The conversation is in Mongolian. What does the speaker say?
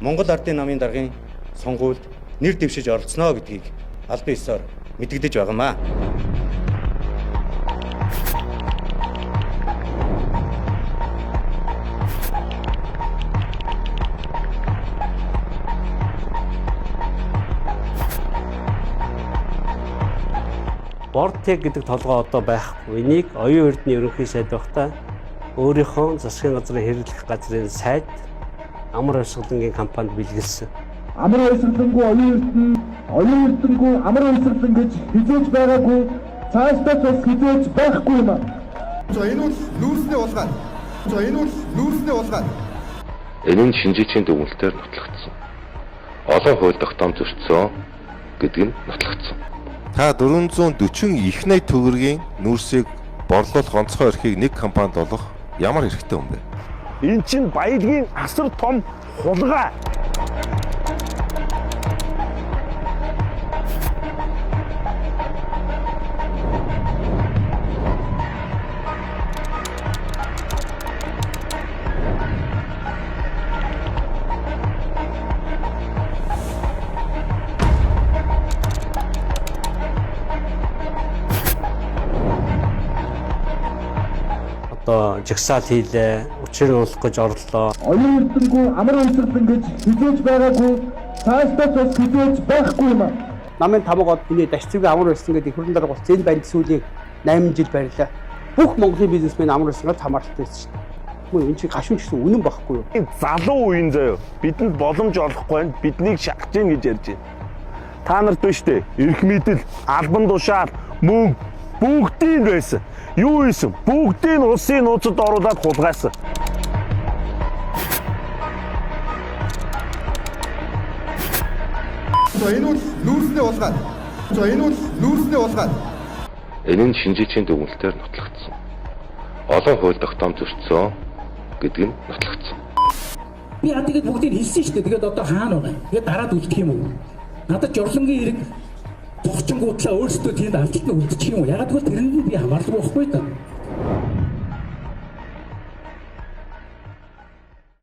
Монгол Ардын намын даргын сонгуульд нэр дэвшиж оролцсноо гэдгийг албан ёсоор мэдэгдэж байгаамаа. Бортек гэдэг толгой одоо байхгүй. Энийг оюун эрдэнэ ерөнхий сайд байхдаа өөрийнхөө засгийн газрын хэрэглэх газрын сайд амар хавьсгалангийн компанид бэлгэлсэн. Амар хавьсгалангүй оюун эрдэнэгүй амар хавьсгалан гэж хизээж байгаагүй, цаашдаа бас хизээж байхгүй юм. За энэ бол нүүрсний улгаан. Энэ нь шинжээчийн дүгнэлтээр нотлогдсон. Олон хууль тогтоом зөрчсөн гэдэг нь нотлогдсон. Та 440 их найт төгрөгийн нүүрсийг борлуулах онцгой эрхийг нэг компанид олгох ямар хэрэгтэй юм бэ? Энэ чинь баялагын асар том хулгай. Одоо жагсаал хийлээ, учрыг олох гэж орлоо. Оюун эрдэнэгүй амар хавьсгалан гэж хизээж байгаагүй, цаашдаа бас хизээж байхгүй юм. Намын тамга од миний дашцгийн амар байсан гэдэг хөрөн дарга болсон. Энэ банд сүүлийн 8 жил барилаа. Бүх Монголын бизнесмен амар байсангаас хамааралтай байсан шүү дээ. Мөн энэ чинь гашуун гэсэн үнэн багхгүй юу? Залуу үеийн заяа. Бидэнд боломж олохгүй байна. Биднийг шахаж гин гэж ярьж байна. Та нарт биш үү? Эрх мэдэл, албан тушаал, мөнгө бүгдийн байсан. Юу ийсэн? Бүгдийг улсын нууцад оруулаад хулгайсан. За энэ бол нүүрсний улгаан. Энэ нь шинжээчийн дүгнэлтээр нотлогдсон. Олон хууль тогтоом зөрчсөн гэдэг нь нотлогдсон. Би тэгээд бүгдийг хэлсэн шүү дээ. Тэгээд одоо хаана байгаа? Тэгээд дараад үлдэх юм уу? Надад жорлонгийн хэрэг зогчингуудлаа өөрсдөө тэнд алдалт нь үлдчих юм уу? Ягаад гэвэл тэрэнд нь би хамаарлаггүй байхгүй даа.